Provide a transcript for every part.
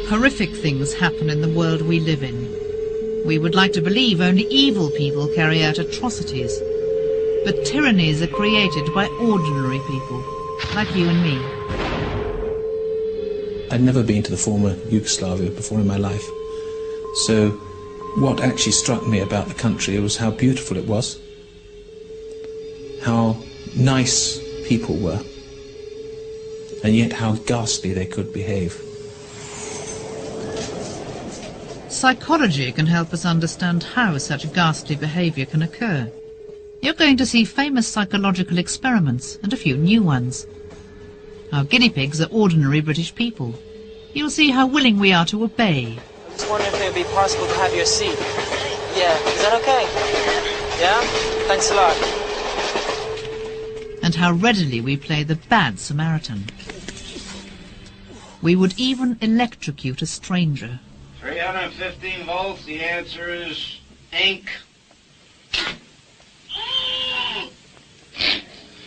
Horrific things happen in the world we live in. We would like to believe only evil people carry out atrocities. But tyrannies are created by ordinary people, like you and me. I'd never been to the former Yugoslavia before in my life. So what actually struck me about the country was how beautiful it was, how nice people were, and yet how ghastly they could behave. Psychology can help us understand how such ghastly behaviour can occur. You're going to see famous psychological experiments and a few new ones. Our guinea pigs are ordinary British people. You'll see how willing we are to obey. I'm just wondering if it would be possible to have your seat. Yeah, is that okay? Yeah? Thanks a lot. And how readily we play the bad Samaritan. We would even electrocute a stranger. 315 volts, the answer is ink.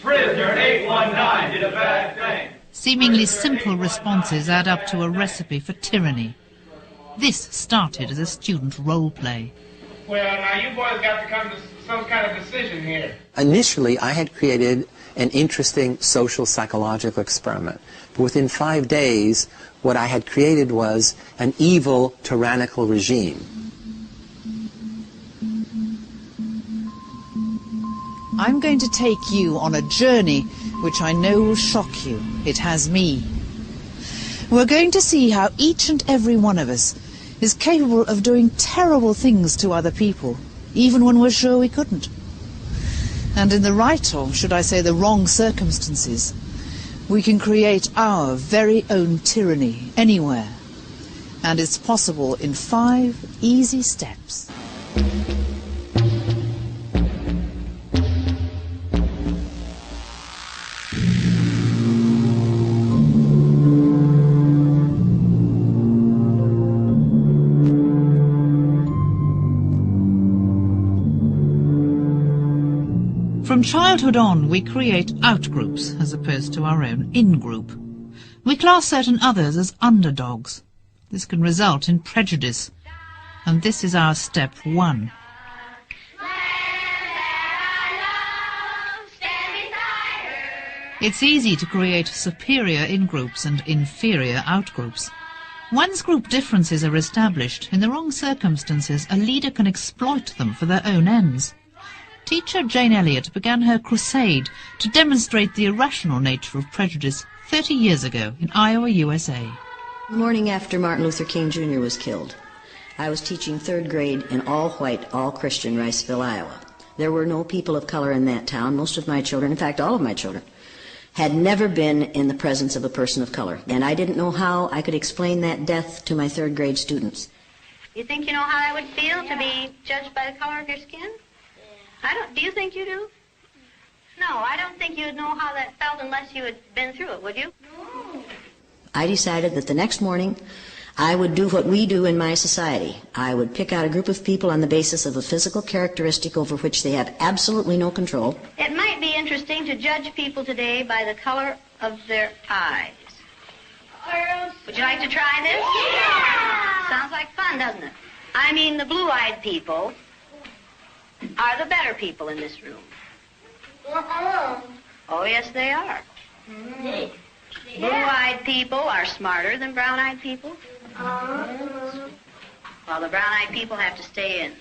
Prisoner 819 did a bad thing. Seemingly simple responses add up to a recipe for tyranny. This started as a student role play. Well, now you boys got to come to some kind of decision here. Initially, I had created an interesting social psychological experiment. But within 5 days, what I had created was an evil, tyrannical regime. I'm going to take you on a journey which I know will shock you. It has me. We're going to see how each and every one of us is capable of doing terrible things to other people, even when we're sure we couldn't. And in the right, or should I say the wrong circumstances, we can create our very own tyranny anywhere. And it's possible in 5 easy steps. From childhood on, we create outgroups as opposed to our own in-group. We class certain others as underdogs. This can result in prejudice. And this is our step 1. It's easy to create superior in-groups and inferior out-groups. Once group differences are established, in the wrong circumstances, a leader can exploit them for their own ends. Teacher Jane Elliott began her crusade to demonstrate the irrational nature of prejudice 30 years ago in Iowa, USA. The morning after Martin Luther King Jr. was killed, I was teaching 3rd grade in all-white, all-Christian Riceville, Iowa. There were no people of color in that town. Most of my children, in fact all of my children, had never been in the presence of a person of color. And I didn't know how I could explain that death to my 3rd grade students. You think you know how that would feel to be judged by the color of your skin? Do you think you do? No, I don't think you'd know how that felt unless you had been through it, would you? No. I decided that the next morning I would do what we do in my society. I would pick out a group of people on the basis of a physical characteristic over which they have absolutely no control. It might be interesting to judge people today by the color of their eyes. Would you like to try this? Yeah! Sounds like fun, doesn't it? I mean, the blue-eyed people are the better people in this room. Oh, yes, they are. Blue-eyed people are smarter than brown-eyed people. Well, the brown-eyed people have to stay in.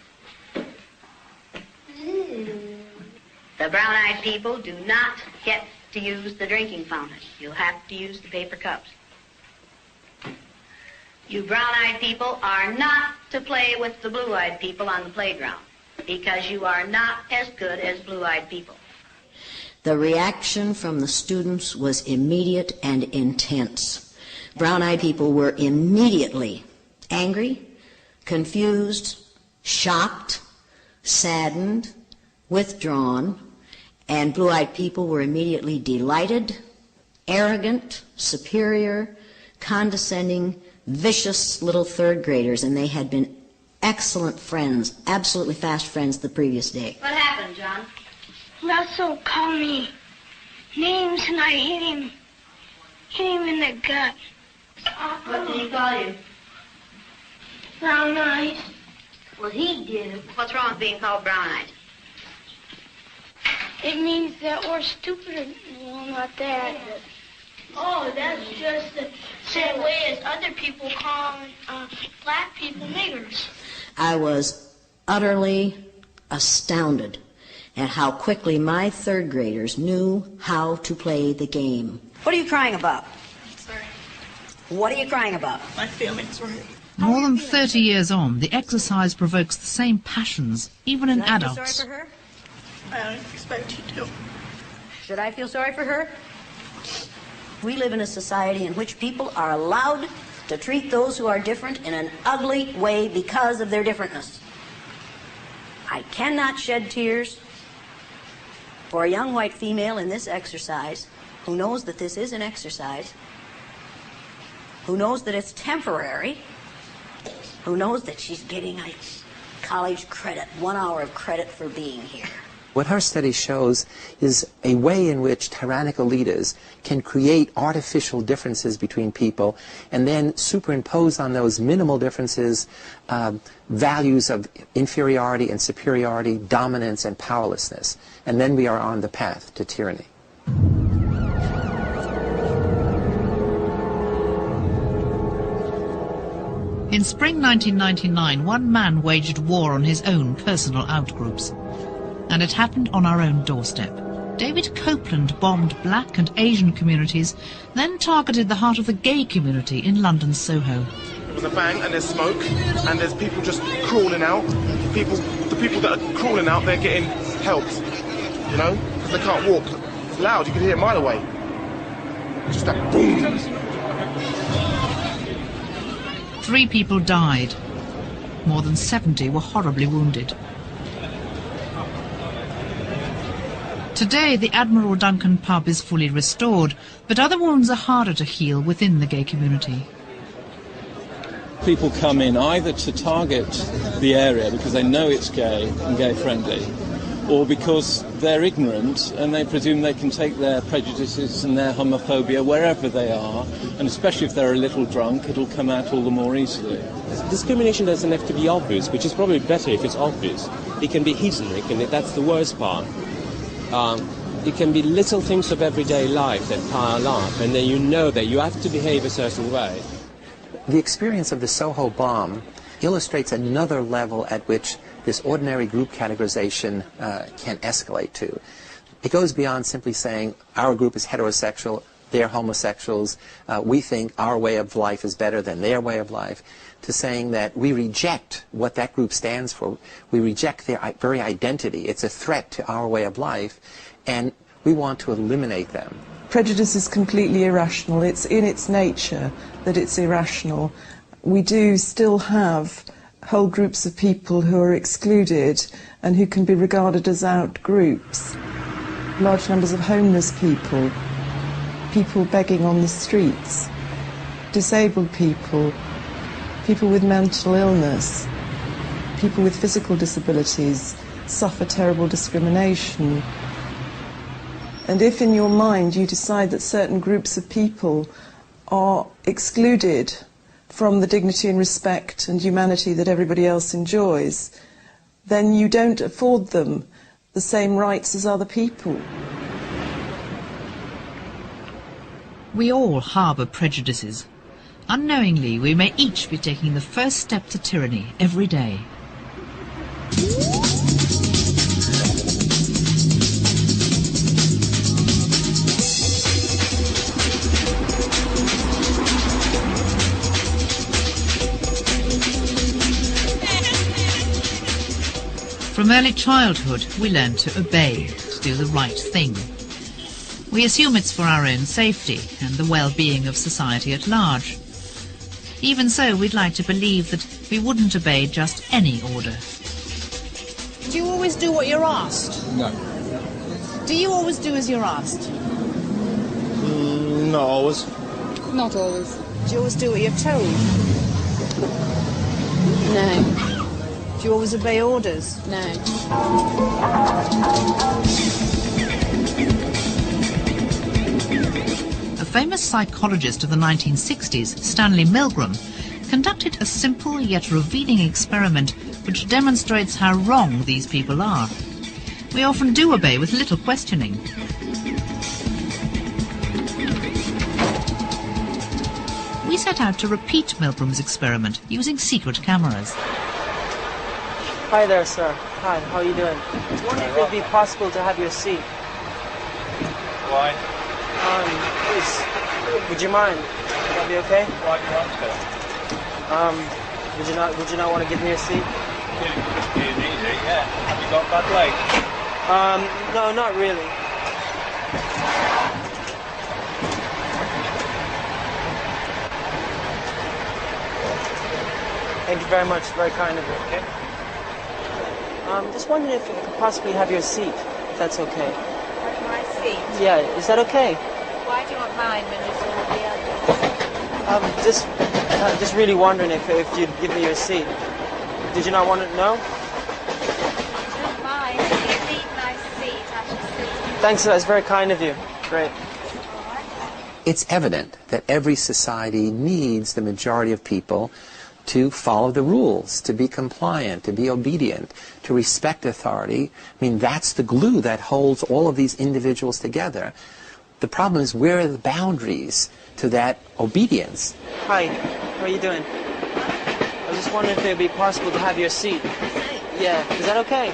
The brown-eyed people do not get to use the drinking fountain. You'll have to use the paper cups. You brown-eyed people are not to play with the blue-eyed people on the playground because you are not as good as blue-eyed people. The reaction from the students was immediate and intense. Brown-eyed people were immediately angry, confused, shocked, saddened, withdrawn, and blue-eyed people were immediately delighted, arrogant, superior, condescending, vicious little third graders, and they had been excellent friends, absolutely fast friends the previous day. What happened, John? Russell called me names and I hit him in the gut. What did he call you? Brown eyes. Well, he did. What's wrong with being called brown-eyed? It means that we're stupid. Well, not that. Oh, that's just the same way as other people call black people niggers. I was utterly astounded at how quickly my third graders knew how to play the game. What are you crying about? Sorry. What are you crying about? My feelings were hurt. More than 30 years on, the exercise provokes the same passions, even in Should I feel adults. sorry for her? I don't expect you to. Should I feel sorry for her? We live in a society in which people are allowed to treat those who are different in an ugly way because of their differentness. I cannot shed tears for a young white female in this exercise who knows that this is an exercise, who knows that it's temporary, who knows that she's getting a college credit, 1 hour of credit for being here. What our study shows is a way in which tyrannical leaders can create artificial differences between people and then superimpose on those minimal differences values of inferiority and superiority, dominance and powerlessness. And then we are on the path to tyranny. In spring 1999, one man waged war on his own personal outgroups. And it happened on our own doorstep. David Copeland bombed black and Asian communities, then targeted the heart of the gay community in London's Soho. There was a bang and there's smoke and there's people just crawling out. The people that are crawling out, they're getting helped, you know, because they can't walk. It's loud, you can hear it a mile away. Just that boom. 3 people died. More than 70 were horribly wounded. Today, the Admiral Duncan pub is fully restored, but other wounds are harder to heal within the gay community. People come in either to target the area because they know it's gay and gay-friendly, or because they're ignorant and they presume they can take their prejudices and their homophobia wherever they are, and especially if they're a little drunk, it'll come out all the more easily. Discrimination doesn't have to be obvious, which is probably better if it's obvious. It can be hidden, that's the worst part. It can be little things of everyday life that pile up, and then you know that you have to behave a certain way. The experience of the Soho bomb illustrates another level at which this ordinary group categorization can escalate to. It goes beyond simply saying our group is heterosexual, they're homosexuals, we think our way of life is better than their way of life, to saying that we reject what that group stands for. We reject their very identity. It's a threat to our way of life, and we want to eliminate them. Prejudice is completely irrational. It's in its nature that it's irrational. We do still have whole groups of people who are excluded and who can be regarded as out groups. Large numbers of homeless people, people begging on the streets, disabled people, people with mental illness, people with physical disabilities suffer terrible discrimination. And if in your mind you decide that certain groups of people are excluded from the dignity and respect and humanity that everybody else enjoys, then you don't afford them the same rights as other people. We all harbour prejudices. Unknowingly, we may each be taking the first step to tyranny every day. early childhood, we learn to obey, to do the right thing. We assume it's for our own safety and the well-being of society at large. Even so, we'd like to believe that we wouldn't obey just any order. Do you always do what you're asked? No. Do you always do as you're asked? Not always. Not always. Do you always do what you're told? No. Do you always obey orders? No. A famous psychologist of the 1960s, Stanley Milgram, conducted a simple yet revealing experiment which demonstrates how wrong these people are. We often do obey with little questioning. We set out to repeat Milgram's experiment using secret cameras. Hi there, sir. Hi, how are you doing? I was wondering if it would be possible to have your seat. Why? Please, would you mind? Would that be okay? Why do you want to? Would you not want to give me a seat? Easy, yeah. Have you got bad legs? No, not really. Thank you very much. Very kind of you. Okay. Just wondering if I could possibly have your seat, if that's okay. My seat? Yeah, is that okay? Why do you want mine when it's all the others? Just really wondering if you'd give me your seat. Did you not want to know? I don't mind. If you need my seat, I shall sit. Thanks, that's very kind of you. Great. It's evident that every society needs the majority of people to follow the rules, to be compliant, to be obedient, to respect authority. I mean, that's the glue that holds all of these individuals together. The problem is, where are the boundaries to that obedience? Hi, how are you doing? I was just wondering if it would be possible to have your seat. Yeah, is that okay?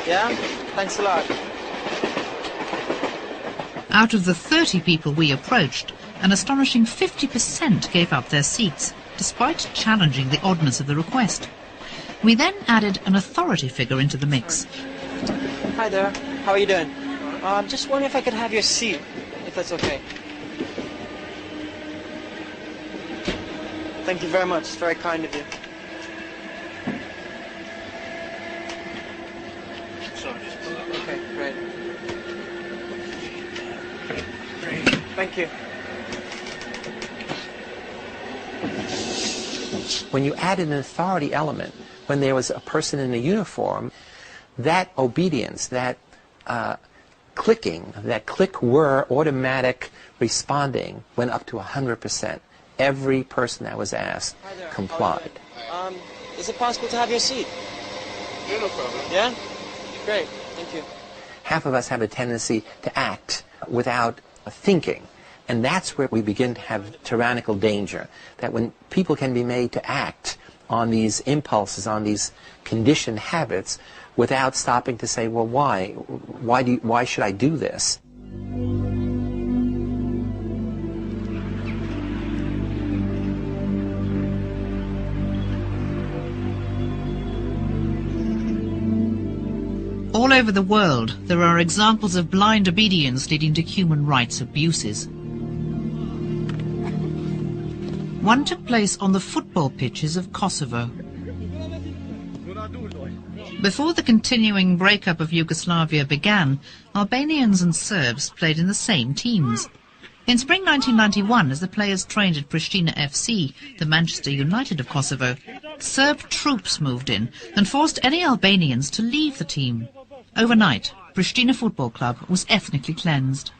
Yeah? Thanks a lot. Out of the 30 people we approached, an astonishing 50% gave up their seats, despite challenging the oddness of the request. We then added an authority figure into the mix. Hi there, how are you doing? I'm just wondering if I could have your seat, if that's okay. Thank you very much, it's very kind of you. Okay, great. Thank you. When you added an authority element, when there was a person in a uniform, that obedience, that clicking, that click-whir automatic responding went up to 100%. Every person that was asked complied. Is it possible to have your seat? Yeah, no problem. Yeah? Great, thank you. Half of us have a tendency to act without thinking. And that's where we begin to have tyrannical danger, that when people can be made to act on these impulses, on these conditioned habits, without stopping to say, well, why? Why should I do this? All over the world, there are examples of blind obedience leading to human rights abuses. One took place on the football pitches of Kosovo. Before the continuing breakup of Yugoslavia began, Albanians and Serbs played in the same teams. In spring 1991, as the players trained at Pristina FC, the Manchester United of Kosovo, Serb troops moved in and forced any Albanians to leave the team. Overnight, Pristina Football Club was ethnically cleansed.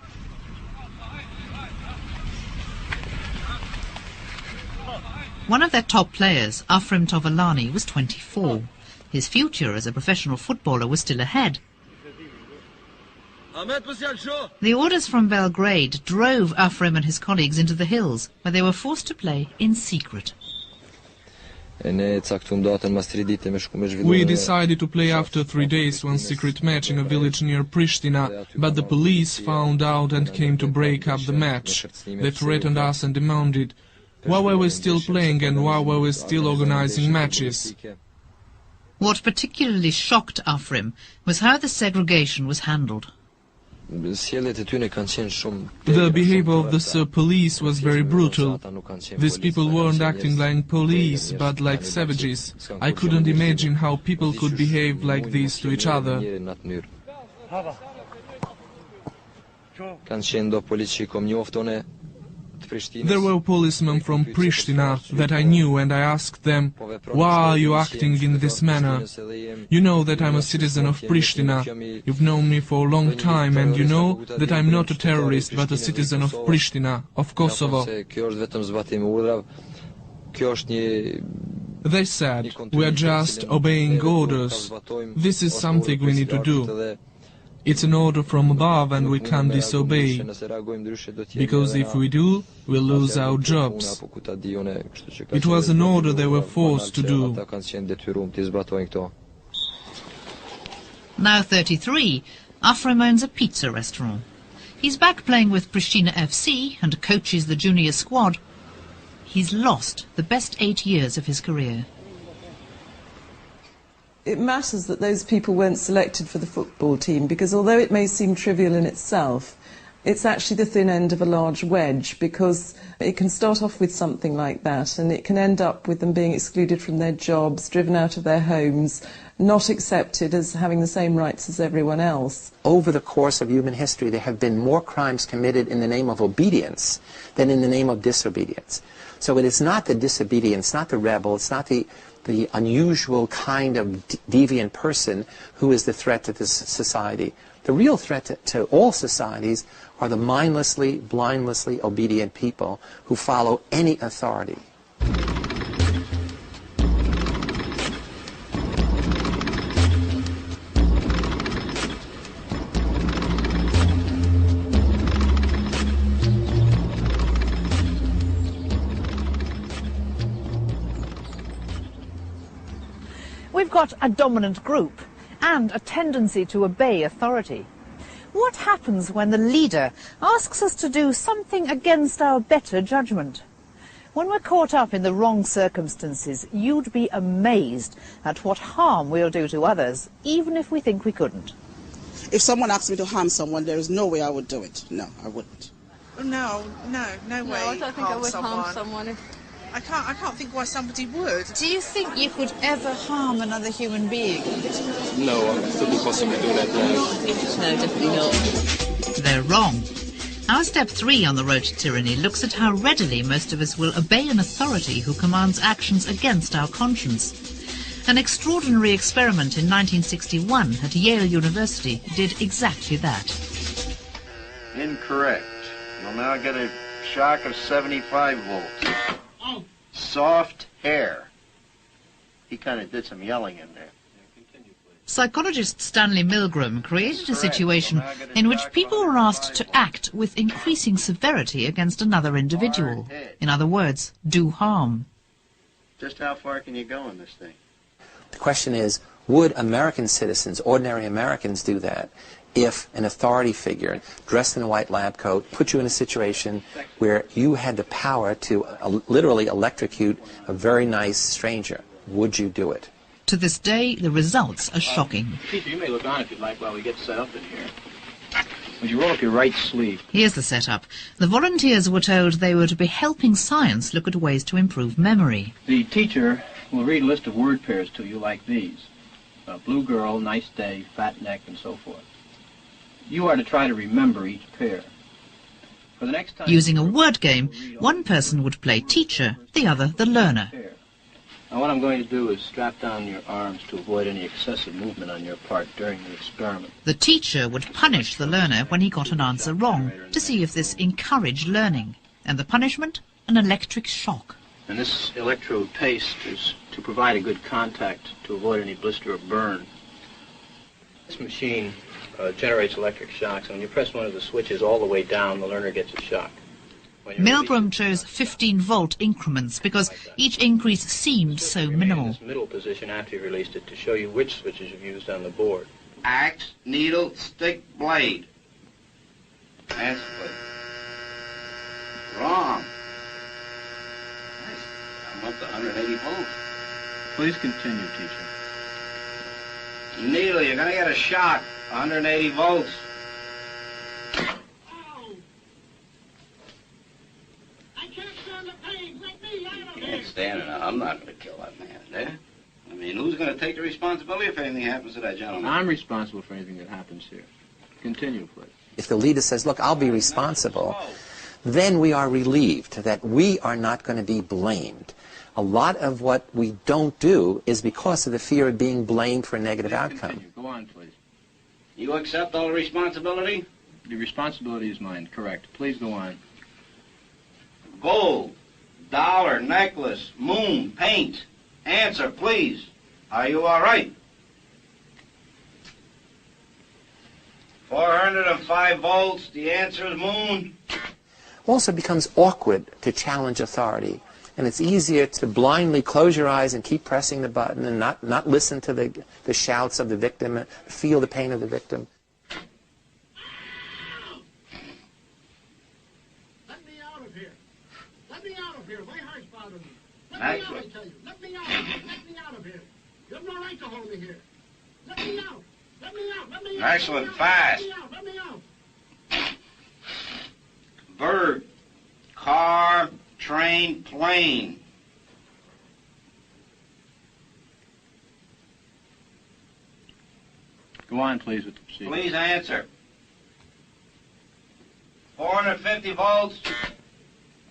One of their top players, Afrim Tovalani, was 24. His future as a professional footballer was still ahead. The orders from Belgrade drove Afrim and his colleagues into the hills, where they were forced to play in secret. We decided to play after 3 days one secret match in a village near Pristina, but the police found out and came to break up the match. They threatened us and demanded, why were we still playing and why were we still organizing matches? What particularly shocked Afrim was how the segregation was handled. The behavior of the police was very brutal. These people weren't acting like police, but like savages. I couldn't imagine how people could behave like this to each other. There were policemen from Pristina that I knew, and I asked them, "Why are you acting in this manner? You know that I'm a citizen of Pristina. You've known me for a long time, and you know that I'm not a terrorist, but a citizen of Pristina, of Kosovo." They said, "We are just obeying orders. This is something we need to do. It's an order from above and we can't disobey, because if we do, we'll lose our jobs." It was an order they were forced to do. Now 33, Afrim owns a pizza restaurant. He's back playing with Pristina FC and coaches the junior squad. He's lost the best 8 years of his career. It matters that those people weren't selected for the football team, because although it may seem trivial in itself, it's actually the thin end of a large wedge, because it can start off with something like that and it can end up with them being excluded from their jobs, driven out of their homes, not accepted as having the same rights as everyone else. Over the course of human history, there have been more crimes committed in the name of obedience than in the name of disobedience. So it is not the disobedience, not the rebel, it's not the unusual kind of deviant person who is the threat to this society. The real threat to all societies are the mindlessly, blindlessly obedient people who follow any authority. We've got a dominant group and a tendency to obey authority. What happens when the leader asks us to do something against our better judgment? When we're caught up in the wrong circumstances, you'd be amazed at what harm we'll do to others, even if we think we couldn't. If someone asked me to harm someone, there is no way I would do it. No, I wouldn't. No way. I don't think I would harm someone if... I can't think why somebody would. Do you think you could ever harm another human being? No, I couldn't possibly do that now. No, definitely not. They're wrong. Our step 3 on the road to tyranny looks at how readily most of us will obey an authority who commands actions against our conscience. An extraordinary experiment in 1961 at Yale University did exactly that. Incorrect. You'll now get a shock of 75 volts. Soft hair. He kind of did some yelling in there. Psychologist Stanley Milgram created a situation in which people were asked to act with increasing severity against another individual. In other words, do harm. Just how far can you go in this thing? The question is, would American citizens, ordinary Americans, do that if an authority figure dressed in a white lab coat put you in a situation where you had the power to literally electrocute a very nice stranger? Would you do it? To this day, the results are shocking. Chief, you may look on if you'd like while we get set up in here. Would you roll up your right sleeve? Here's the setup. The volunteers were told they were to be helping science look at ways to improve memory. The teacher will read a list of word pairs to you like these. Blue girl, nice day, fat neck, and so forth. You are to try to remember each pair. For the next time, using a word game, one person would play teacher, the other the learner. Now what I'm going to do is strap down your arms to avoid any excessive movement on your part during the experiment. The teacher would punish the learner when he got an answer wrong, to see if this encouraged learning. And the punishment? An electric shock. And this electrode paste is to provide a good contact to avoid any blister or burn. This machine generates electric shocks, and when you press one of the switches all the way down, the learner gets a shock. Milgram chose 15-volt increments because each increase seemed so minimal. In this middle position after you released it to show you which switches you've used on the board. Axe, needle, stick, blade. That's good. Wrong. I'm up to 180 volts. Please continue, teacher. Needle, you're gonna get a shock. 180 volts. Can't stand it. I'm not going to kill that man there. I mean, who's going to take the responsibility if anything happens to that gentleman? I'm responsible for anything that happens here. Continue, please. If the leader says, look, I'll be responsible, then we are relieved that we are not going to be blamed. A lot of what we don't do is because of the fear of being blamed for a negative outcome. Continue. Go on, please. You accept all the responsibility? The responsibility is mine, correct. Please go on. Gold, dollar, necklace, moon, paint. Answer, please. Are you all right? 405 volts. The answer is moon. Also, it becomes awkward to challenge authority. And it's easier to blindly close your eyes and keep pressing the button and not listen to the shouts of the victim, feel the pain of the victim. Let me out of here. Let me out of here. My heart's bothering me. Let Nice me out, one. I tell you. Let me out. Let me out of here. You have no right to hold me here. Let me out. Let me out. Let me out. Excellent. Fast. Let me out. Let me out. Bird, car, train, plane. Go on, please, with the procedure. Please answer. 450 volts.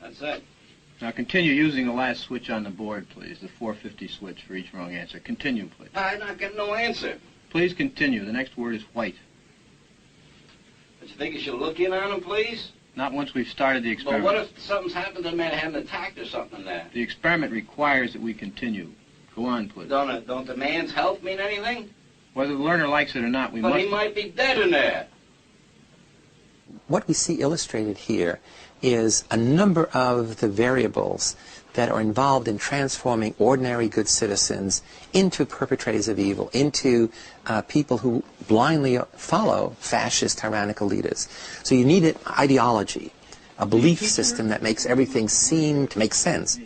That's it. Now continue using the last switch on the board, please. The 450 switch for each wrong answer. Continue, please. I'm not getting no answer. Please continue. The next word is white. But you think you should look in on him, please? Not once we've started the But experiment. what if something's happened to the man, had an attack or something there? The experiment requires that we continue. Go on, please. Don't the man's health mean anything? Whether the learner likes it or not, we But must... he might be dead in there. What we see illustrated here is a number of the variables that are involved in transforming ordinary good citizens into perpetrators of evil, into people who blindly follow fascist, tyrannical leaders. So you need an ideology, a belief system that makes everything seem to make sense.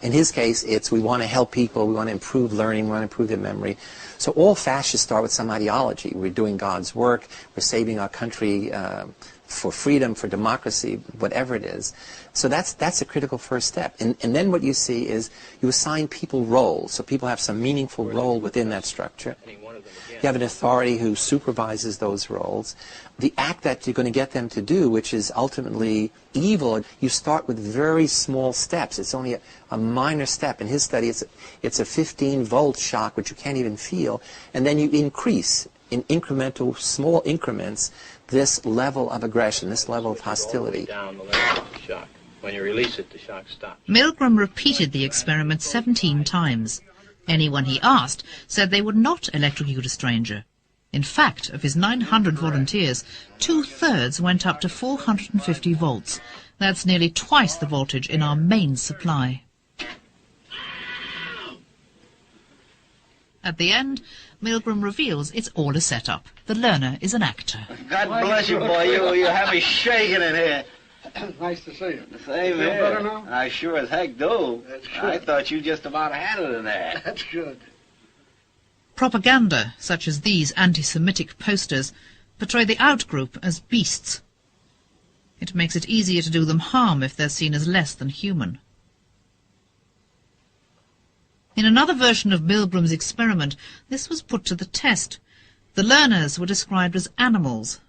In his case, it's we want to help people, we want to improve learning, we want to improve their memory. So all fascists start with some ideology. We're doing God's work, we're saving our country for freedom, for democracy, whatever it is. So that's a critical first step. And then what you see is you assign people roles, so people have some meaningful role within that structure. You have an authority who supervises those roles. The act that you're going to get them to do, which is ultimately evil, you start with very small steps. It's only a minor step. In his study, it's a 15-volt shock, which you can't even feel. And then you increase in incremental, small increments, this level of aggression, this level of hostility. Down the level of the shock. When you release it, the shock stops. Milgram repeated the experiment 17 times. Anyone he asked said they would not electrocute a stranger. In fact, of his 900 volunteers, 2/3 went up to 450 volts. That's nearly twice the voltage in our main supply. At the end, Milgram reveals it's all a setup. The learner is an actor. God bless you, boy. You have me shaking in here. Nice to see you. Same Feel here. better now? I sure as heck do. That's good. I thought you just about had it in there. That's good. Propaganda, such as these anti-Semitic posters, portray the outgroup as beasts. It makes it easier to do them harm if they're seen as less than human. In another version of Milgram's experiment, this was put to the test. The learners were described as animals.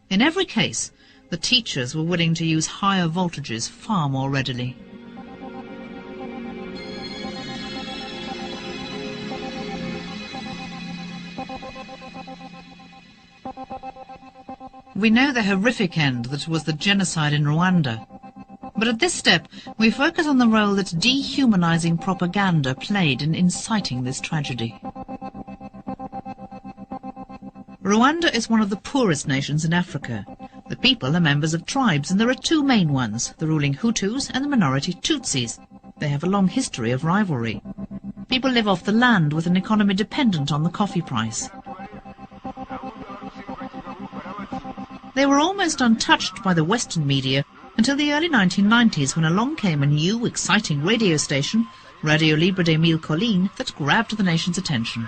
In every case, the teachers were willing to use higher voltages far more readily. We know the horrific end that was the genocide in Rwanda. But at this step, we focus on the role that dehumanizing propaganda played in inciting this tragedy. Rwanda is one of the poorest nations in Africa. The people are members of tribes, and there are two main ones, the ruling Hutus and the minority Tutsis. They have a long history of rivalry. People live off the land with an economy dependent on the coffee price. They were almost untouched by the Western media until the early 1990s, when along came a new, exciting radio station, Radio Libre de Mille Collines, that grabbed the nation's attention.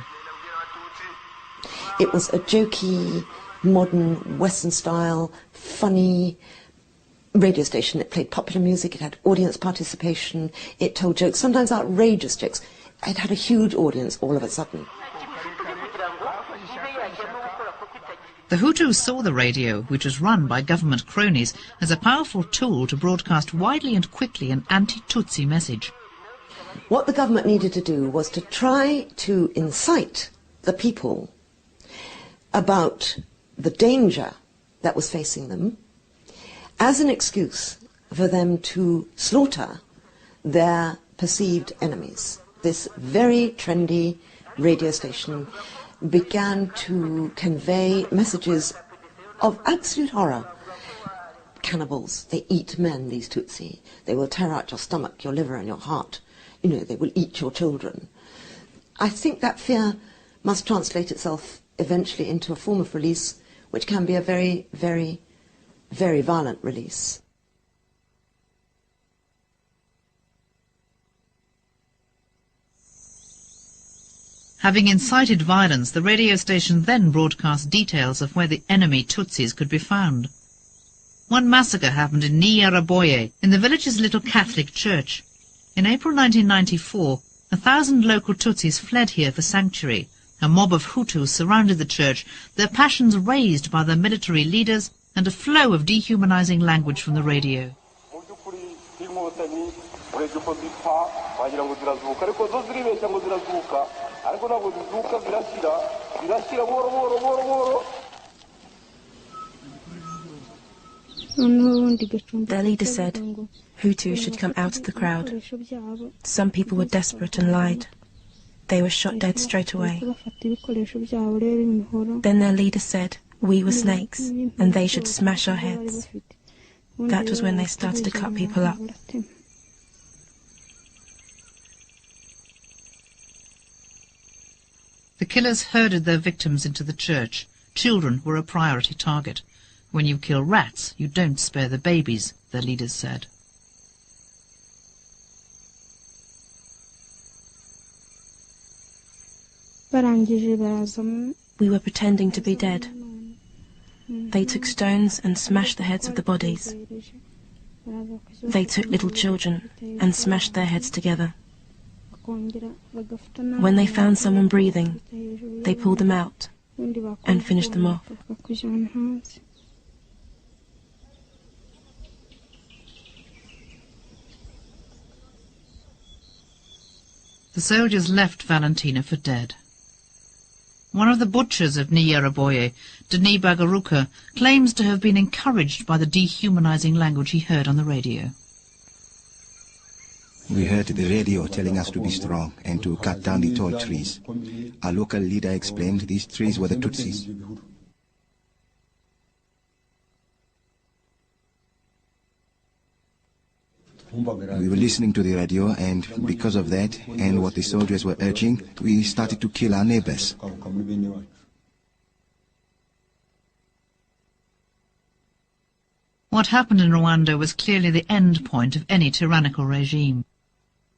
It was a jokey, modern, Western-style, funny radio station. It played popular music, it had audience participation, it told jokes, sometimes outrageous jokes. It had a huge audience all of a sudden. The Hutus saw the radio, which was run by government cronies, as a powerful tool to broadcast widely and quickly an anti-Tutsi message. What the government needed to do was to try to incite the people about the danger that was facing them as an excuse for them to slaughter their perceived enemies. This very trendy radio station began to convey messages of absolute horror. Cannibals, they eat men, these Tutsi. They will tear out your stomach, your liver and your heart. You know, they will eat your children. I think that fear must translate itself eventually into a form of release which can be a very, very, very violent release. Having incited violence, the radio station then broadcast details of where the enemy Tutsis could be found. One massacre happened in Nyaraboye, in the village's little Catholic church. In April 1994, 1,000 local Tutsis fled here for sanctuary. A mob of Hutus surrounded the church, their passions raised by their military leaders and a flow of dehumanizing language from the radio. Their leader said Hutus should come out of the crowd. Some people were desperate and lied. They were shot dead straight away. Then their leader said we were snakes and they should smash our heads. That was when they started to cut people up. The killers herded their victims into the church. Children were a priority target. When you kill rats, you don't spare the babies, their leaders said. We were pretending to be dead. They took stones and smashed the heads of the bodies. They took little children and smashed their heads together. When they found someone breathing, they pulled them out and finished them off. The soldiers left Valentina for dead. One of the butchers of Nyaraboye, Denis Bagaruka, claims to have been encouraged by the dehumanizing language he heard on the radio. We heard the radio telling us to be strong and to cut down the tall trees. Our local leader explained these trees were the Tutsis. We were listening to the radio, and because of that and what the soldiers were urging, we started to kill our neighbors. What happened in Rwanda was clearly the end point of any tyrannical regime.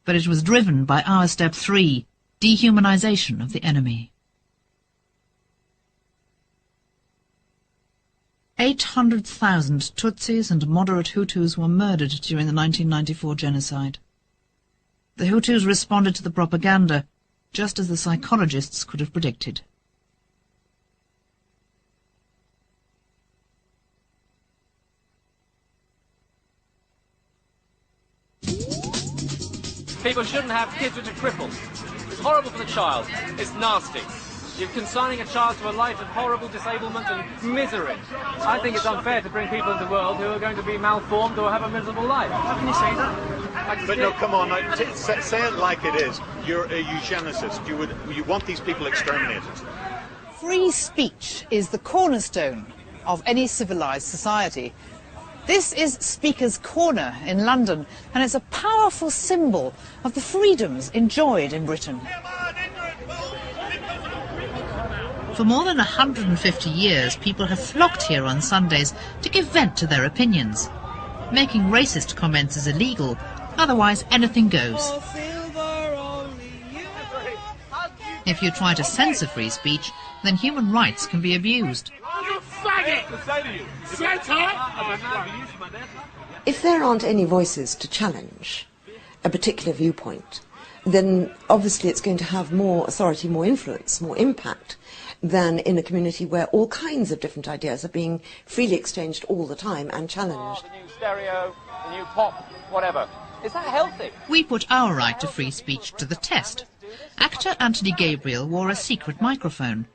But it was driven by our step 3, dehumanization of the enemy. 800,000 Tutsis and moderate Hutus were murdered during the 1994 genocide. The Hutus responded to the propaganda, just as the psychologists could have predicted. People shouldn't have kids which are crippled. It's horrible for the child. It's nasty. You're consigning a child to a life of horrible disablement and misery. I think it's unfair to bring people into the world who are going to be malformed or have a miserable life. How can you say that? But no, come on, say it like it is. You're a eugenicist. You want these people exterminated. Free speech is the cornerstone of any civilized society. This is Speaker's Corner in London, and it's a powerful symbol of the freedoms enjoyed in Britain. For more than 150 years, people have flocked here on Sundays to give vent to their opinions. Making racist comments is illegal, otherwise anything goes. If you try to censor free speech, then human rights can be abused. You faggot! If there aren't any voices to challenge a particular viewpoint, then obviously it's going to have more authority, more influence, more impact than in a community where all kinds of different ideas are being freely exchanged all the time and challenged. The new stereo, the new pop, whatever. Is that healthy? We put our right to free speech to the test. Actor Anthony Gabriel wore a secret microphone.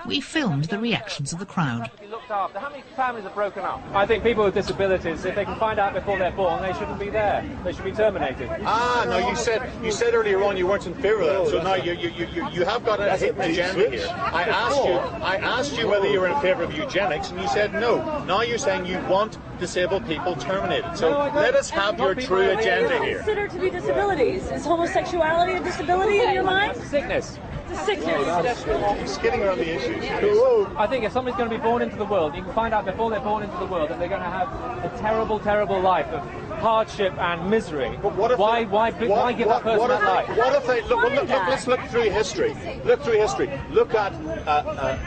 We filmed the reactions of the crowd. Looked after. How many families are broken up? I think people with disabilities, if they can find out before they're born, they shouldn't be there. They should be terminated. No, you said earlier on you weren't in favour of that. So now you have got a hidden agenda here. I asked you whether you were in favour of eugenics, and you said no. Now you're saying you want disabled people terminated. So let us have your true agenda here. Consider to be disabilities. Is homosexuality a disability in your mind? Sickness. He's skidding around the issues. I think if somebody's going to be born into the world, you can find out before they're born into the world that they're going to have a terrible, terrible life of hardship and misery. But why give that person that life? What if they let's look through history. Look through history. Look at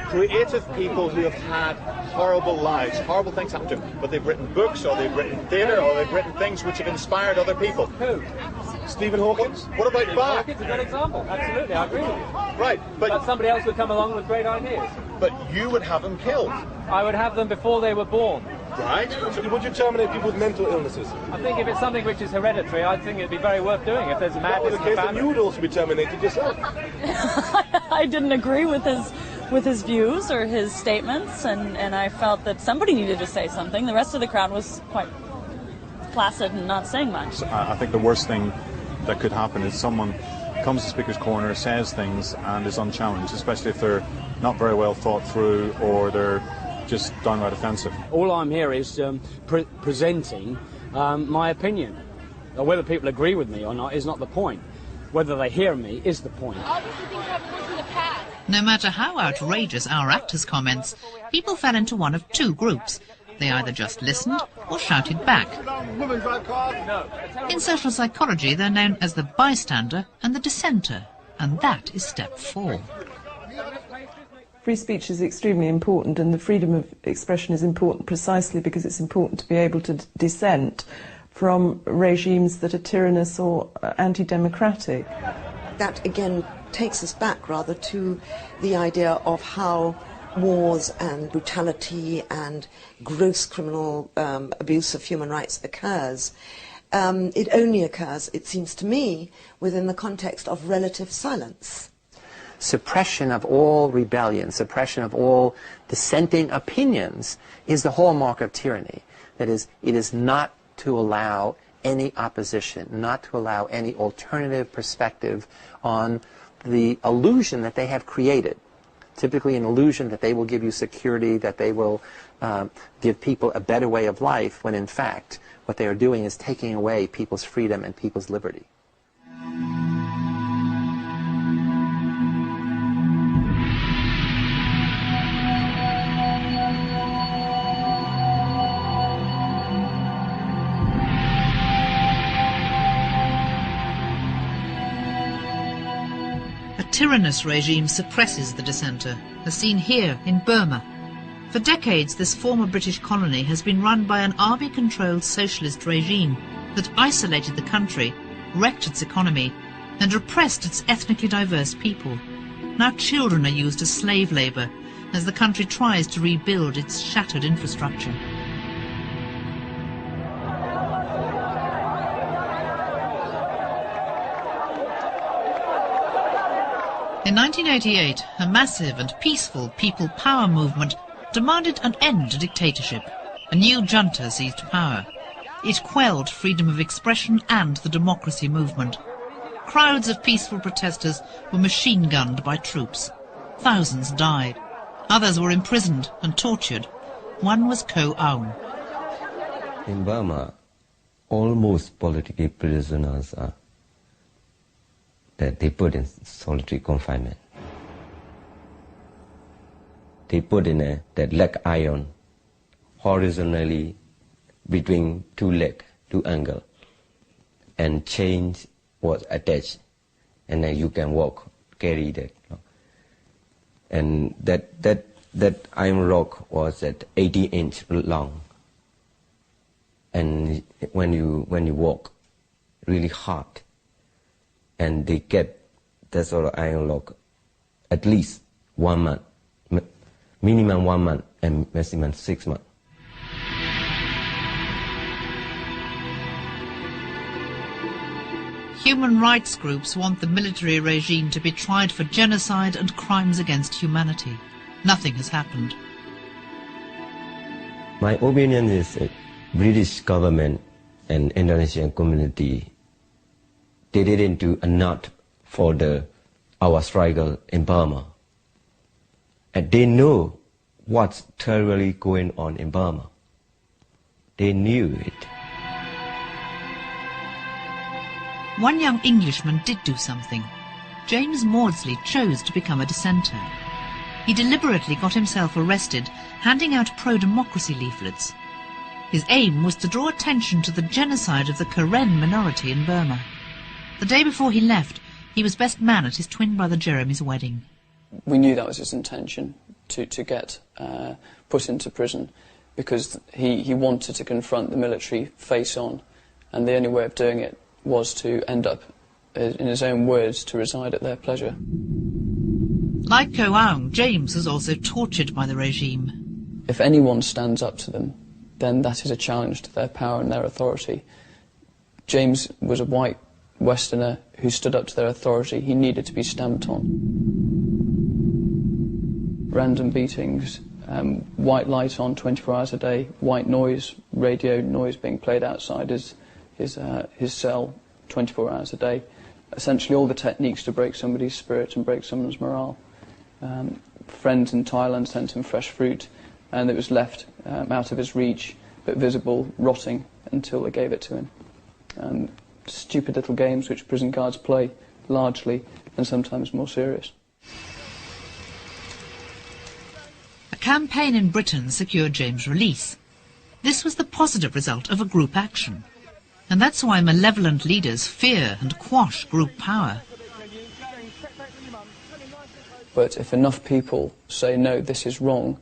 creative people who have had horrible lives, horrible things happen to them, but they've written books, or they've written theatre, or they've written things which have inspired other people. Who? Stephen Hawking. What about Bach? It's a good example. Absolutely, I agree with you. Right, but somebody else would come along with great ideas. But you would have them killed. I would have them before they were born. Right. So would you terminate people with mental illnesses? I think if it's something which is hereditary, I think it'd be very worth doing. If there's madness in the family, you would also be terminated yourself. I didn't agree with his views or his statements, and I felt that somebody needed to say something. The rest of the crowd was quite placid and not saying much. I think the worst thing that could happen is someone comes to Speaker's Corner, says things and is unchallenged, especially if they're not very well thought through or they're just downright offensive. All I'm here is presenting my opinion. Whether people agree with me or not is not the point. Whether they hear me is the point. No matter how outrageous our actors' comments, people fell into one of two groups. They either just listened or shouted back. In social psychology, they're known as the bystander and the dissenter, and that is step 4. Free speech is extremely important, and the freedom of expression is important precisely because it's important to be able to dissent from regimes that are tyrannous or anti-democratic. That again takes us back rather to the idea of how wars and brutality and gross criminal abuse of human rights occurs. It only occurs, it seems to me, within the context of relative silence. Suppression of all rebellion, suppression of all dissenting opinions is the hallmark of tyranny. That is, it is not to allow any opposition, not to allow any alternative perspective on the illusion that they have created. Typically an illusion that they will give you security, that they will give people a better way of life, when in fact what they are doing is taking away people's freedom and people's liberty. A tyrannous regime suppresses the dissenter, as seen here in Burma. For decades, this former British colony has been run by an army-controlled socialist regime that isolated the country, wrecked its economy, and repressed its ethnically diverse people. Now children are used as slave labour as the country tries to rebuild its shattered infrastructure. In 1988, a massive and peaceful people power movement demanded an end to dictatorship. A new junta seized power. It quelled freedom of expression and the democracy movement. Crowds of peaceful protesters were machine-gunned by troops. Thousands died. Others were imprisoned and tortured. One was Ko Aung. In Burma, almost political prisoners are that they put in solitary confinement. They put in that leg iron horizontally between two legs, two angles, and chains was attached, and then you can walk, carry that. and that iron rock was at 80 inch long, and when you walk really hard, and they get that sort of iron rock at least 1 month, minimum 1 month and maximum 6 months. Human rights groups want the military regime to be tried for genocide and crimes against humanity. Nothing has happened. My opinion is that British government and international community, they didn't do enough for our struggle in Burma. And they know what's terribly going on in Burma. They knew it. One young Englishman did do something. James Maudsley chose to become a dissenter. He deliberately got himself arrested, handing out pro-democracy leaflets. His aim was to draw attention to the genocide of the Karen minority in Burma. The day before he left, he was best man at his twin brother Jeremy's wedding. We knew that was his intention, to get put into prison, because he wanted to confront the military face on, and the only way of doing it was to end up, in his own words, to reside at their pleasure. Like Ko Aung, James was also tortured by the regime. If anyone stands up to them, then that is a challenge to their power and their authority. James was a white Westerner who stood up to their authority. He needed to be stamped on. Random beatings, white light on 24 hours a day, white noise, radio noise being played outside his cell 24 hours a day. Essentially all the techniques to break somebody's spirit and break someone's morale. Friends in Thailand sent him fresh fruit, and it was left out of his reach, but visible, rotting, until they gave it to him. Stupid little games which prison guards play, largely, and sometimes more serious. A campaign in Britain secured James' release. This was the positive result of a group action. And that's why malevolent leaders fear and quash group power. But if enough people say, no, this is wrong,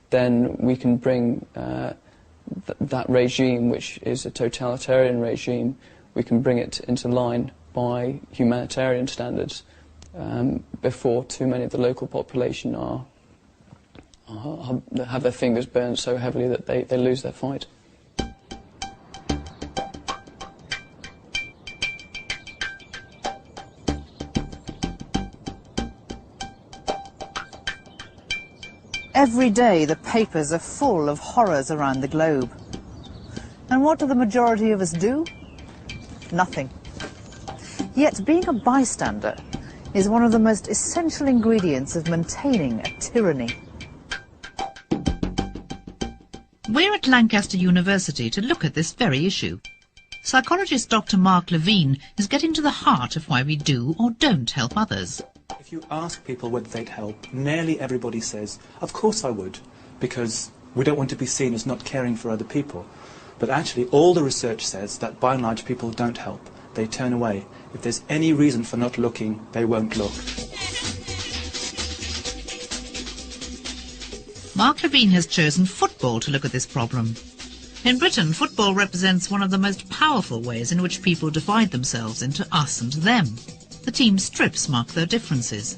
then we can bring that regime, which is a totalitarian regime, we can bring it into line by humanitarian standards before too many of the local population have their fingers burned so heavily that they lose their fight. Every day the papers are full of horrors around the globe. And what do the majority of us do? Nothing. Yet being a bystander is one of the most essential ingredients of maintaining a tyranny. We're at Lancaster University to look at this very issue. Psychologist Dr. Mark Levine is getting to the heart of why we do or don't help others. If you ask people whether they'd help, nearly everybody says, of course I would, because we don't want to be seen as not caring for other people. But actually all the research says that by and large people don't help. They turn away. If there's any reason for not looking, they won't look. Mark Levine has chosen football to look at this problem. In Britain, football represents one of the most powerful ways in which people divide themselves into us and them. The team strips mark their differences.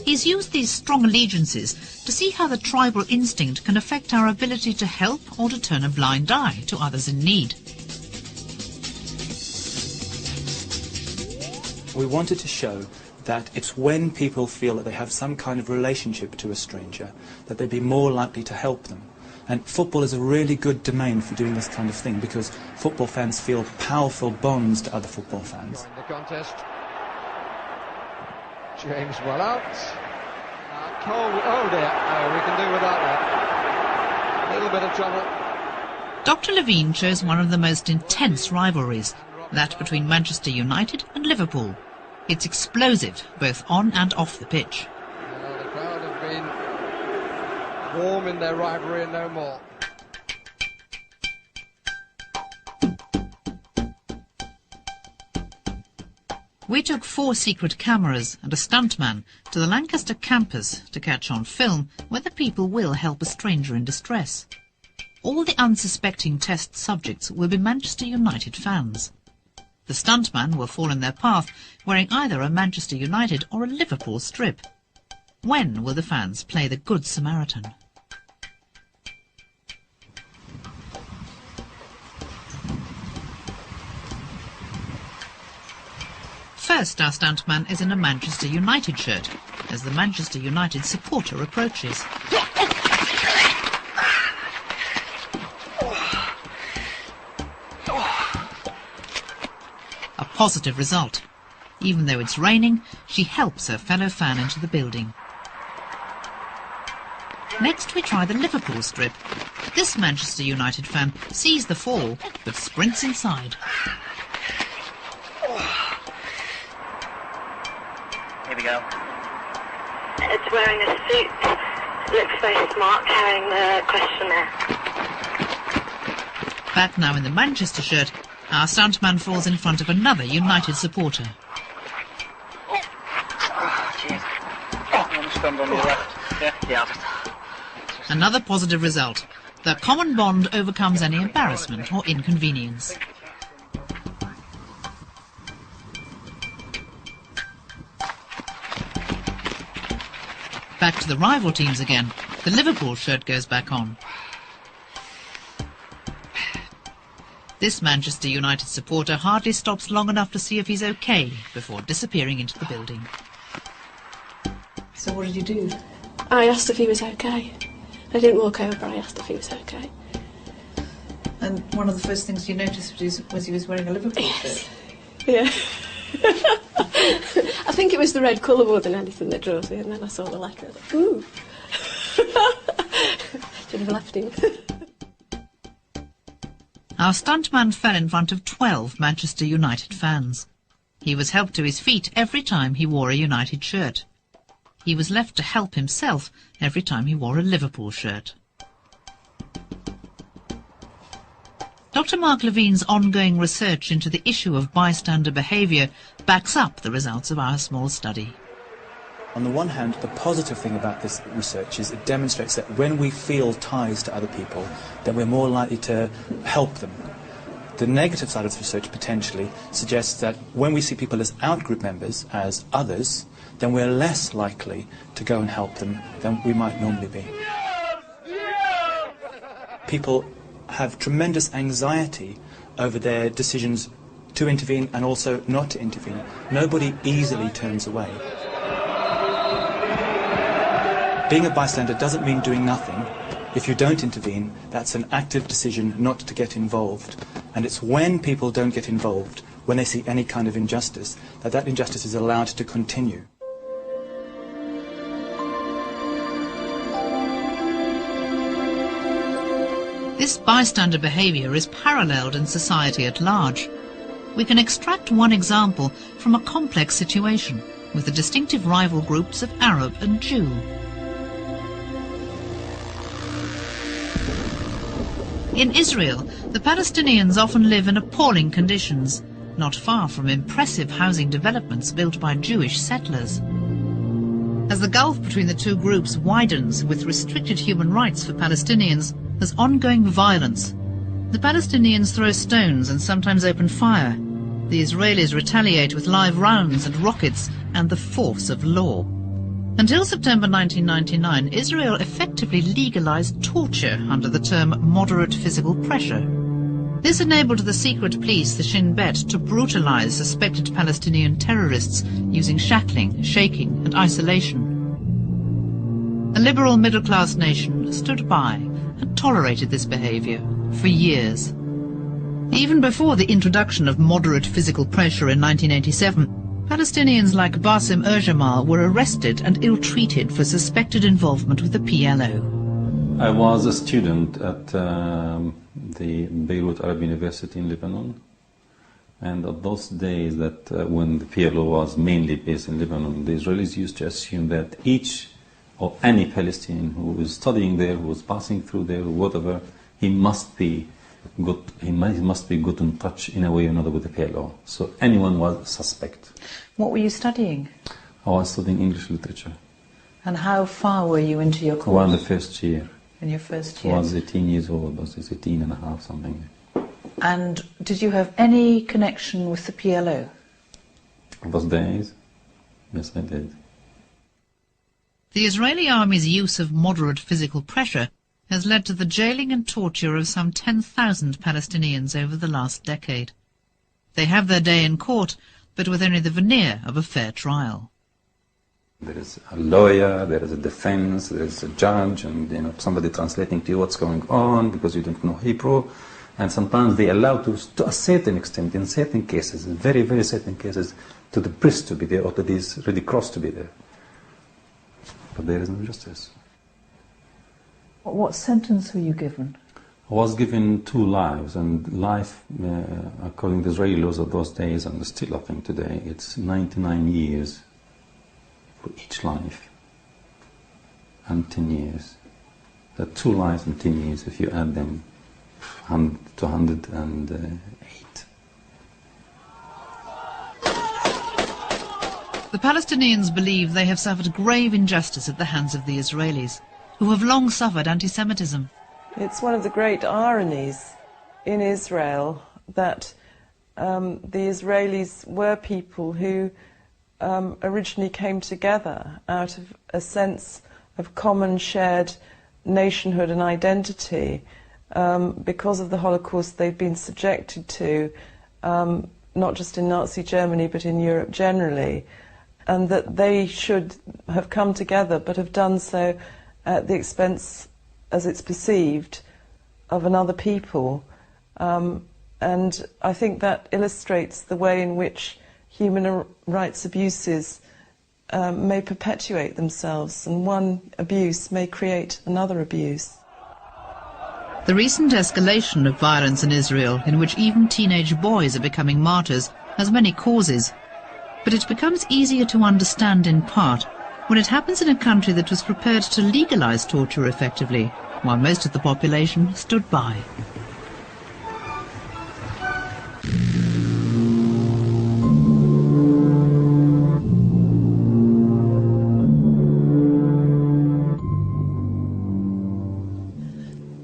He's used these strong allegiances to see how the tribal instinct can affect our ability to help or to turn a blind eye to others in need. We wanted to show that it's when people feel that they have some kind of relationship to a stranger that they'd be more likely to help them. And football is a really good domain for doing this kind of thing because football fans feel powerful bonds to other football fans. The contest. James well out. Cole, oh dear, no, we can do without that. A little bit of trouble. Dr. Levine chose one of the most intense rivalries, that between Manchester United and Liverpool. It's explosive, both on and off the pitch. Well, the crowd have been warm in their rivalry and no more. We took 4 secret cameras and a stuntman to the Lancaster campus to catch on film whether people will help a stranger in distress. All the unsuspecting test subjects will be Manchester United fans. The stuntman will fall in their path wearing either a Manchester United or a Liverpool strip. When will the fans play the Good Samaritan? First, our stuntman is in a Manchester United shirt, as the Manchester United supporter approaches. A positive result. Even though it's raining, she helps her fellow fan into the building. Next, we try the Liverpool strip. This Manchester United fan sees the fall, but sprints inside. Here we go. It's wearing a suit. Looks very smart, carrying the questionnaire. Back now in the Manchester shirt, our stuntman falls in front of another United supporter. Oh, jeez. Oh, I'm just on your left. Yeah. Another positive result. The common bond overcomes any embarrassment or inconvenience. Back to the rival teams again. The Liverpool shirt goes back on. This Manchester United supporter hardly stops long enough to see if he's okay before disappearing into the building. So what did you do? I asked if he was okay. I didn't walk over, I asked if he was okay. And one of the first things you noticed was he was wearing a Liverpool shirt? Yeah. I think it was the red colour more than anything that draws me, and then I saw the letter. I was like, ooh. Should have left him. Our stuntman fell in front of 12 Manchester United fans. He was helped to his feet every time he wore a United shirt. He was left to help himself every time he wore a Liverpool shirt. Dr. Mark Levine's ongoing research into the issue of bystander behaviour backs up the results of our small study. On the one hand, the positive thing about this research is it demonstrates that when we feel ties to other people, then we're more likely to help them. The negative side of this research potentially suggests that when we see people as out-group members, as others, then we're less likely to go and help them than we might normally be. People have tremendous anxiety over their decisions to intervene and also not to intervene. Nobody easily turns away. Being a bystander doesn't mean doing nothing. If you don't intervene, that's an active decision not to get involved. And it's when people don't get involved, when they see any kind of injustice, that that injustice is allowed to continue. This bystander behaviour is paralleled in society at large. We can extract one example from a complex situation with the distinctive rival groups of Arab and Jew. In Israel, the Palestinians often live in appalling conditions, not far from impressive housing developments built by Jewish settlers. As the gulf between the two groups widens with restricted human rights for Palestinians, there's ongoing violence. The Palestinians throw stones and sometimes open fire. The Israelis retaliate with live rounds and rockets and the force of law. Until September 1999, Israel effectively legalized torture under the term moderate physical pressure. This enabled the secret police, the Shin Bet, to brutalize suspected Palestinian terrorists using shackling, shaking and isolation. A liberal middle-class nation stood by and tolerated this behavior for years. Even before the introduction of moderate physical pressure in 1987, Palestinians like Bassem Erjamal were arrested and ill-treated for suspected involvement with the PLO. I was a student at the Beirut Arab University in Lebanon, and at those days that when the PLO was mainly based in Lebanon, the Israelis used to assume that each or any Palestinian who was studying there, who was passing through there, or whatever, he must be he must be good in touch in a way or another with the PLO. So anyone was suspect. What were you studying? I was studying English literature. And how far were you into your course? Well, the first year. In your first year? I was 18 years old, I was 18 and a half, something. And did you have any connection with the PLO? Those days? Yes, I did. The Israeli army's use of moderate physical pressure has led to the jailing and torture of some 10,000 Palestinians over the last decade. They have their day in court, but with only the veneer of a fair trial. There is a lawyer, there is a defense, there is a judge, and somebody translating to you what's going on because you don't know Hebrew. And sometimes they allow to a certain extent, in certain cases, very, very certain cases, to the priest to be there or to this Red Cross to be there. But there is no justice. What sentence were you given? I was given 2 lives, and life, according to Israeli laws of those days, and still I think today, it's 99 years for each life, and 10 years. The 2 lives and 10 years, if you add them, 208. The Palestinians believe they have suffered grave injustice at the hands of the Israelis, who have long suffered anti-Semitism. It's one of the great ironies in Israel that the Israelis were people who originally came together out of a sense of common shared nationhood and identity because of the Holocaust they'd been subjected to, not just in Nazi Germany but in Europe generally, and that they should have come together but have done so at the expense, as it's perceived, of another people. And I think that illustrates the way in which human rights abuses may perpetuate themselves, and one abuse may create another abuse. The recent escalation of violence in Israel, in which even teenage boys are becoming martyrs, has many causes. But it becomes easier to understand in part when it happens in a country that was prepared to legalize torture effectively, while most of the population stood by.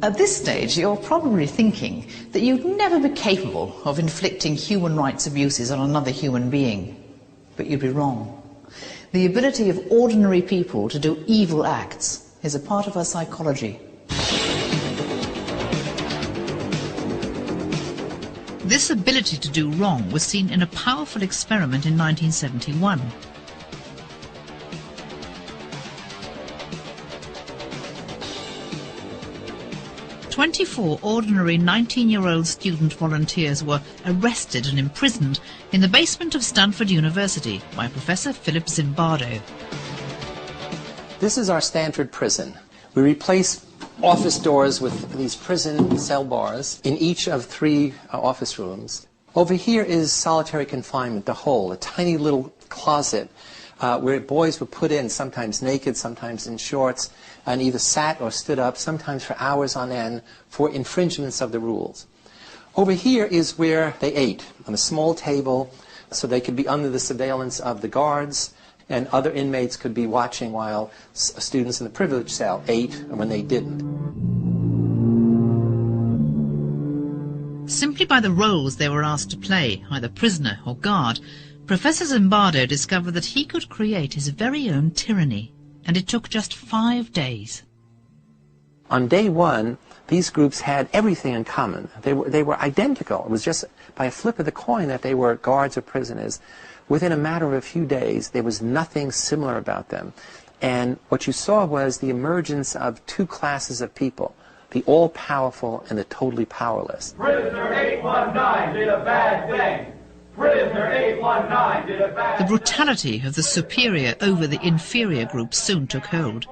At this stage, you're probably thinking that you'd never be capable of inflicting human rights abuses on another human being. But you'd be wrong. The ability of ordinary people to do evil acts is a part of our psychology. This ability to do wrong was seen in a powerful experiment in 1971. "24 ordinary 19-year-old student volunteers were arrested and imprisoned in the basement of Stanford University by Professor Philip Zimbardo. This is our Stanford prison. We replace office doors with these prison cell bars in each of 3 office rooms. Over here is solitary confinement, the hole, a tiny little closet where boys were put in, sometimes naked, sometimes in shorts, and either sat or stood up, sometimes for hours on end, for infringements of the rules. Over here is where they ate, on a small table, so they could be under the surveillance of the guards, and other inmates could be watching while students in the privileged cell ate, and when they didn't. Simply by the roles they were asked to play, either prisoner or guard, Professor Zimbardo discovered that he could create his very own tyranny, and it took just 5 days. On day 1, these groups had everything in common. They were identical. It was just by a flip of the coin that they were guards or prisoners. Within a matter of a few days, there was nothing similar about them. And what you saw was the emergence of 2 classes of people, the all-powerful and the totally powerless. Prisoner 819 did a bad thing. Prisoner 819 did a bad thing. The brutality of the superior over the inferior group soon took hold.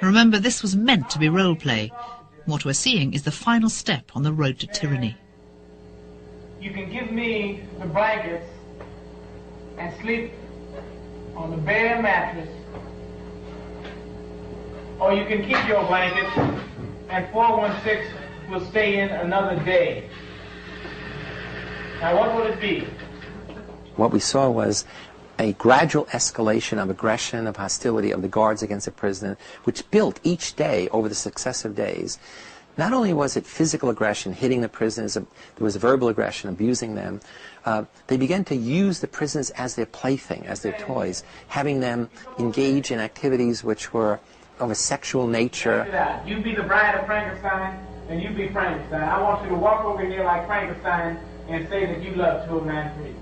Remember, this was meant to be role play. What we're seeing is the final step on the road to tyranny. You can give me the blankets and sleep on the bare mattress, or you can keep your blankets and 416 will stay in another day. Now what will it be? What we saw was a gradual escalation of aggression, of hostility of the guards against the prisoner, which built each day over the successive days. Not only was it physical aggression, hitting the prisoners, there was verbal aggression, abusing them. They began to use the prisoners as their plaything, as their toys, having them engage in activities which were of a sexual nature. You be the bride of Frankenstein, and you be Frankenstein. I want you to walk over here like Frankenstein and say that you love 293.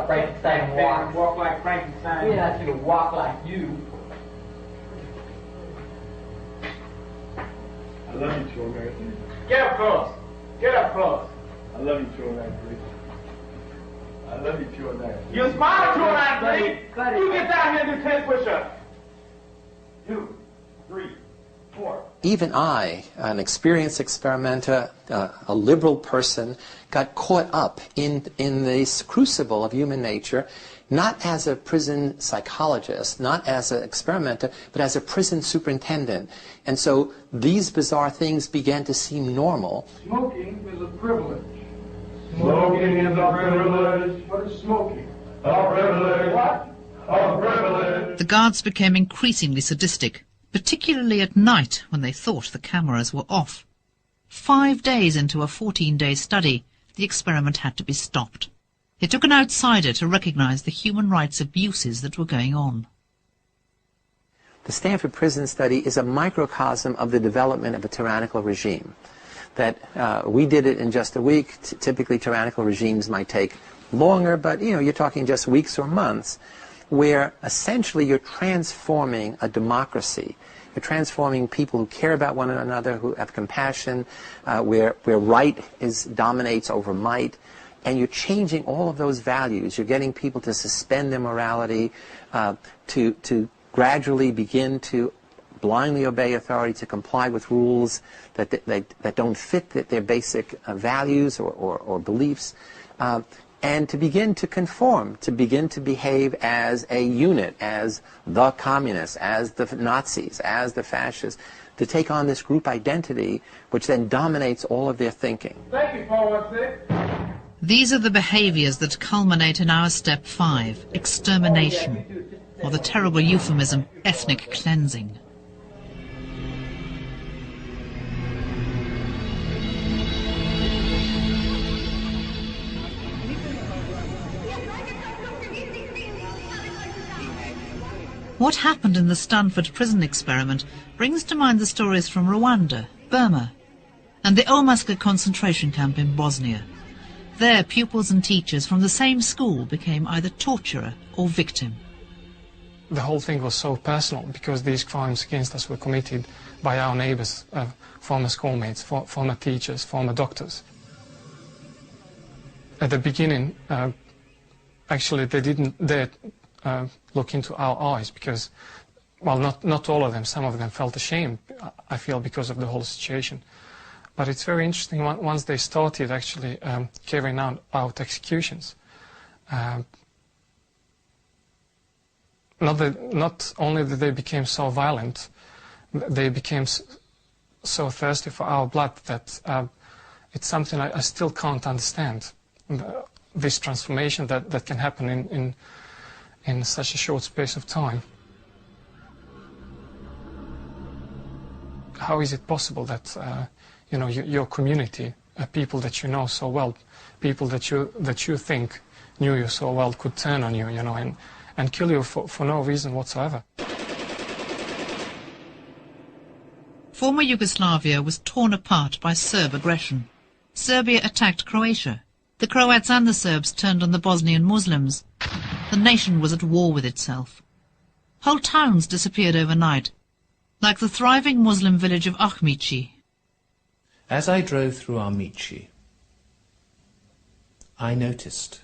Frankenstein walk. Walk like Frankenstein. We ask you to walk like you. I love you, 293. Get up close. Get up close. I love you, 293. I love you, 293. You smile, 293. You get down here and do 10 push-ups. 2, 3, 4. Even I, an experienced experimenter, a liberal person, got caught up in this crucible of human nature, not as a prison psychologist, not as an experimenter, but as a prison superintendent. And so these bizarre things began to seem normal. Smoking is a privilege. Smoking is a privilege. What is smoking? A privilege. What? A privilege. The guards became increasingly sadistic, particularly at night when they thought the cameras were off. 5 days into a 14-day study, the experiment had to be stopped. It took an outsider to recognize the human rights abuses that were going on. The Stanford Prison Study is a microcosm of the development of a tyrannical regime. That we did it in just a week. Typically, tyrannical regimes might take longer, but you're talking just weeks or months, where essentially you're transforming a democracy. You're transforming people who care about one another, who have compassion, where right dominates over might. And you're changing all of those values. You're getting people to suspend their morality, to gradually begin to blindly obey authority, to comply with rules that don't fit their basic values or beliefs, and to begin to conform, to begin to behave as a unit, as the communists, as the Nazis, as the fascists, to take on this group identity, which then dominates all of their thinking. Thank you, 416. These are the behaviours that culminate in our step 5, extermination, or the terrible euphemism, ethnic cleansing. What happened in the Stanford prison experiment brings to mind the stories from Rwanda, Burma, and the Omaska concentration camp in Bosnia. There, pupils and teachers from the same school became either torturer or victim. The whole thing was so personal because these crimes against us were committed by our neighbors, former schoolmates, former teachers, former doctors. At the beginning, actually they didn't dare look into our eyes because, well, not all of them, some of them felt ashamed, I feel, because of the whole situation. But it's very interesting, once they started actually carrying out executions, not only did they become so violent, they became so thirsty for our blood that it's something I still can't understand, this transformation that can happen in such a short space of time. How is it possible that your community, people that you know so well, people that you think knew you so well, could turn on you, and kill you for no reason whatsoever? Former Yugoslavia was torn apart by Serb aggression. Serbia attacked Croatia. The Croats and the Serbs turned on the Bosnian Muslims. The nation was at war with itself. Whole towns disappeared overnight, like the thriving Muslim village of Ahmici. As I drove through Ahmici, I noticed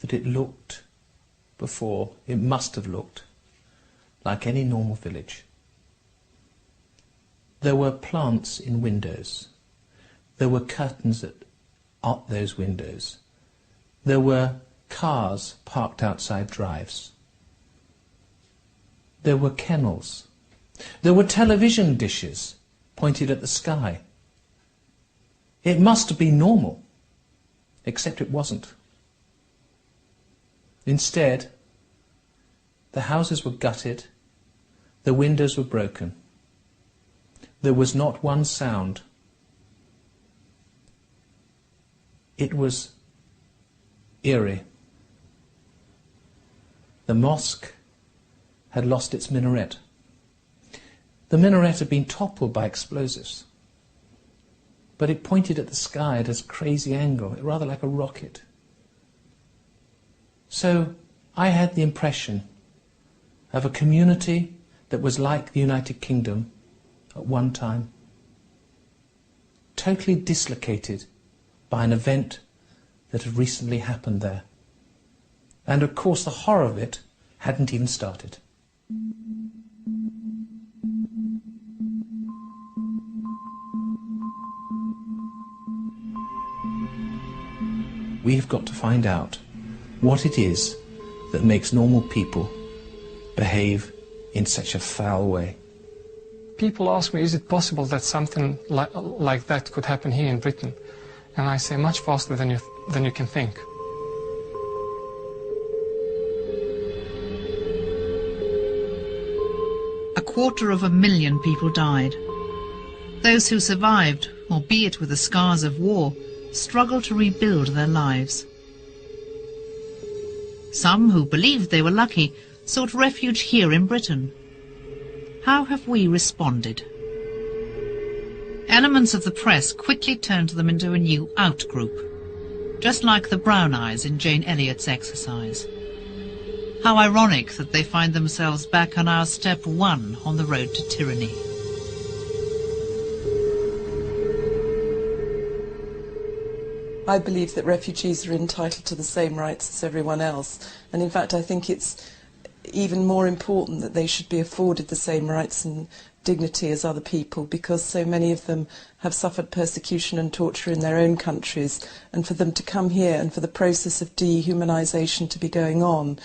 that it must have looked like any normal village. There were plants in windows. There were curtains at those windows. There were cars parked outside drives. There were kennels. There were television dishes pointed at the sky. It must have been normal, except it wasn't. Instead, the houses were gutted, the windows were broken. There was not one sound. It was eerie. The mosque had lost its minaret. The minaret had been toppled by explosives, but it pointed at the sky at a crazy angle, rather like a rocket. So I had the impression of a community that was like the United Kingdom at one time, totally dislocated by an event that had recently happened there. And of course the horror of it hadn't even started. We've got to find out what it is that makes normal people behave in such a foul way. People ask me, is it possible that something like that could happen here in Britain? And I say, much faster than you can think. A 250,000 people died. Those who survived, albeit with the scars of war, struggled to rebuild their lives. Some who believed they were lucky sought refuge here in Britain. How have we responded? Elements of the press quickly turned them into a new out-group, just like the brown eyes in Jane Elliott's Exercise. How ironic that they find themselves back on our step 1 on the road to tyranny. I believe that refugees are entitled to the same rights as everyone else, and in fact I think it's even more important that they should be afforded the same rights and dignity as other people, because so many of them have suffered persecution and torture in their own countries, and for them to come here and for the process of dehumanisation to be going on,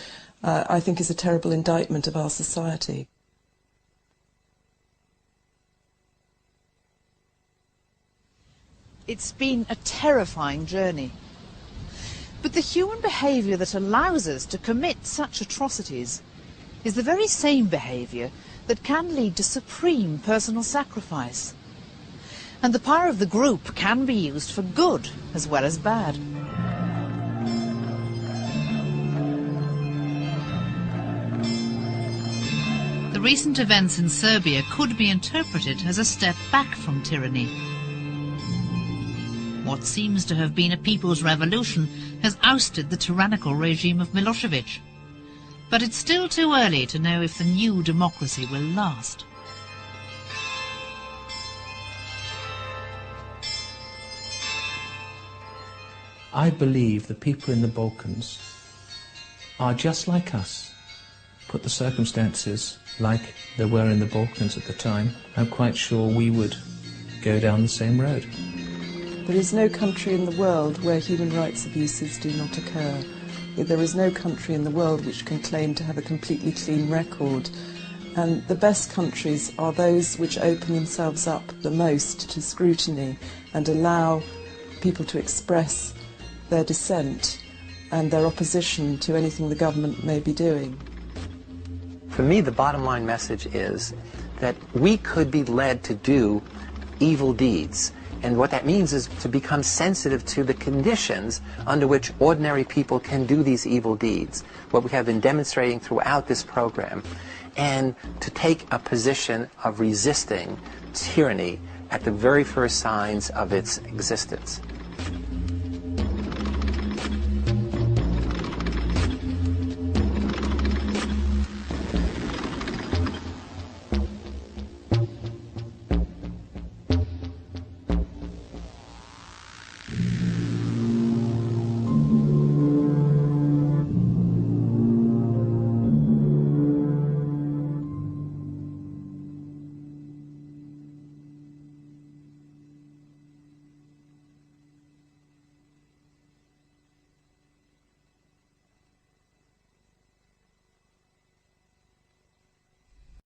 I think is a terrible indictment of our society. It's been a terrifying journey. But the human behaviour that allows us to commit such atrocities is the very same behaviour that can lead to supreme personal sacrifice. And the power of the group can be used for good as well as bad. The recent events in Serbia could be interpreted as a step back from tyranny. What seems to have been a people's revolution has ousted the tyrannical regime of Milosevic. But it's still too early to know if the new democracy will last. I believe the people in the Balkans are just like us. Put the circumstances like there were in the Balkans at the time, I'm quite sure we would go down the same road. There is no country in the world where human rights abuses do not occur. There is no country in the world which can claim to have a completely clean record. And the best countries are those which open themselves up the most to scrutiny and allow people to express their dissent and their opposition to anything the government may be doing. For me, the bottom line message is that we could be led to do evil deeds. And what that means is to become sensitive to the conditions under which ordinary people can do these evil deeds, what we have been demonstrating throughout this program, and to take a position of resisting tyranny at the very first signs of its existence.